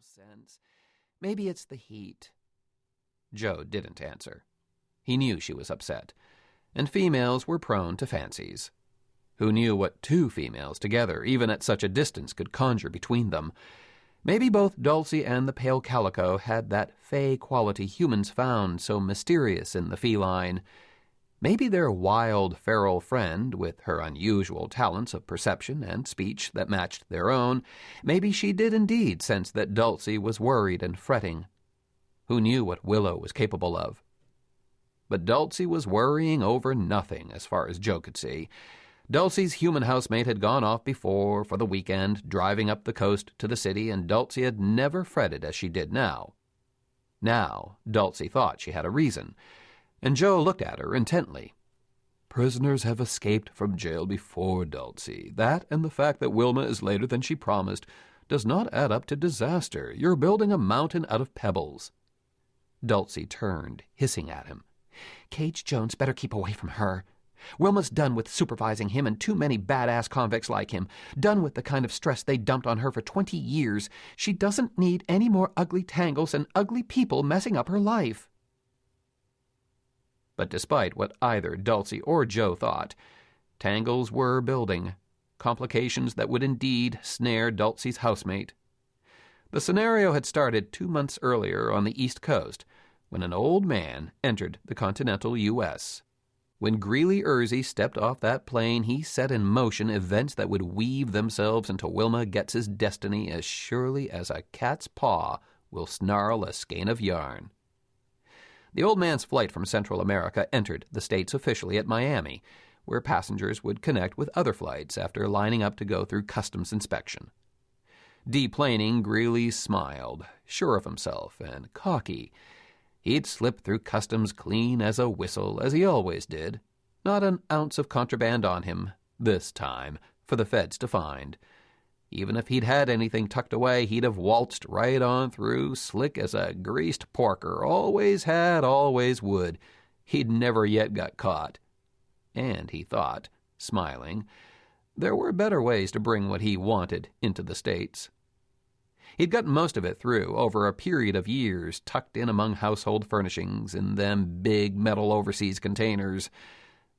sense. Maybe it's the heat." Joe didn't answer. He knew she was upset, and females were prone to fancies. Who knew what two females together, even at such a distance, could conjure between them? Maybe both Dulcie and the pale calico had that fey quality humans found so mysterious in the feline. Maybe their wild, feral friend, with her unusual talents of perception and speech that matched their own, maybe she did indeed sense that Dulcie was worried and fretting. Who knew what Willow was capable of? But Dulcie was worrying over nothing, as far as Joe could see. Dulcie's human housemate had gone off before for the weekend, driving up the coast to the city, and Dulcie had never fretted as she did now. Now, Dulcie thought she had a reason, and Joe looked at her intently. "Prisoners have escaped from jail before, Dulcie. That and the fact that Wilma is later than she promised does not add up to disaster. You're building a mountain out of pebbles." Dulcie turned, hissing at him. "Cage Jones better keep away from her. Wilma's done with supervising him and too many badass convicts like him, done with the kind of stress they dumped on her for 20 years. She doesn't need any more ugly tangles and ugly people messing up her life." But despite what either Dulcie or Joe thought, tangles were building, complications that would indeed snare Dulcie's housemate. The scenario had started 2 months earlier on the East Coast, when an old man entered the continental U.S. When Greeley Ersey stepped off that plane, he set in motion events that would weave themselves into Wilma Getz's destiny as surely as a cat's paw will snarl a skein of yarn. The old man's flight from Central America entered the States officially at Miami, where passengers would connect with other flights after lining up to go through customs inspection. Deplaning, Greeley smiled, sure of himself and cocky. He'd slip through customs clean as a whistle, as he always did. Not an ounce of contraband on him, this time, for the feds to find. Even if he'd had anything tucked away, he'd have waltzed right on through, slick as a greased porker. Always had, always would. He'd never yet got caught. And he thought, smiling, there were better ways to bring what he wanted into the States. He'd gotten most of it through over a period of years, tucked in among household furnishings in them big metal overseas containers.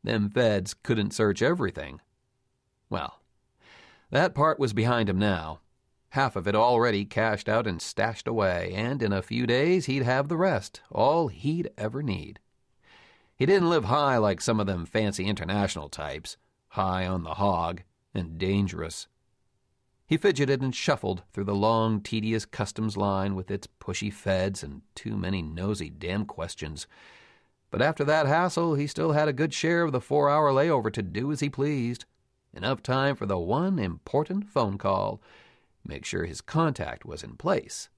Them feds couldn't search everything. Well, that part was behind him now. Half of it already cashed out and stashed away, and in a few days he'd have the rest, all he'd ever need. He didn't live high like some of them fancy international types, high on the hog and dangerous. He fidgeted and shuffled through the long, tedious customs line with its pushy feds and too many nosy damn questions. But after that hassle, he still had a good share of the 4-hour layover to do as he pleased. Enough time for the one important phone call, make sure his contact was in place.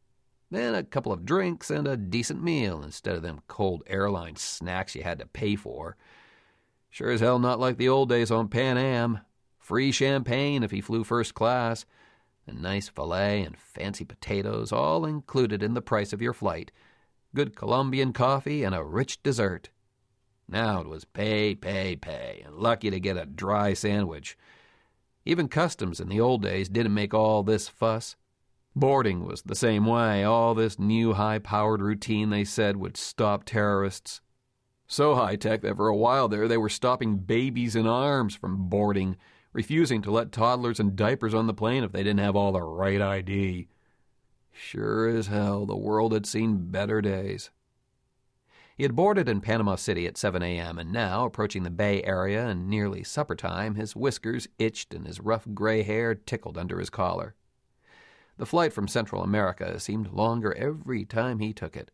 Then a couple of drinks and a decent meal instead of them cold airline snacks you had to pay for. Sure as hell not like the old days on Pan Am. Free champagne if he flew first class, a nice filet and fancy potatoes, all included in the price of your flight, good Colombian coffee, and a rich dessert. Now it was pay, and lucky to get a dry sandwich. Even customs in the old days didn't make all this fuss. Boarding was the same way, all this new high-powered routine they said would stop terrorists. So high-tech that for a while there they were stopping babies in arms from boarding, refusing to let toddlers in diapers on the plane if they didn't have all the right ID. Sure as hell, the world had seen better days. He had boarded in Panama City at 7 a.m., and now, approaching the Bay Area and nearly supper time, his whiskers itched and his rough gray hair tickled under his collar. The flight from Central America seemed longer every time he took it,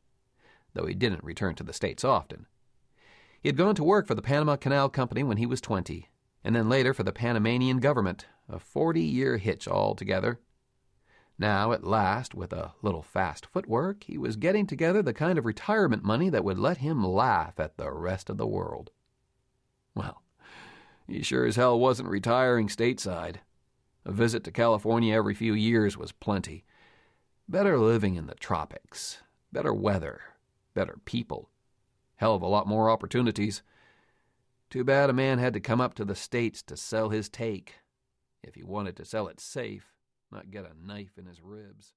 though he didn't return to the States often. He had gone to work for the Panama Canal Company when he was 20, and then later for the Panamanian government, a 40-year hitch altogether. Now, at last, with a little fast footwork, he was getting together the kind of retirement money that would let him laugh at the rest of the world. Well, he sure as hell wasn't retiring stateside. A visit to California every few years was plenty. Better living in the tropics, better weather, better people, hell of a lot more opportunities. Too bad a man had to come up to the States to sell his take, if he wanted to sell it safe, not get a knife in his ribs.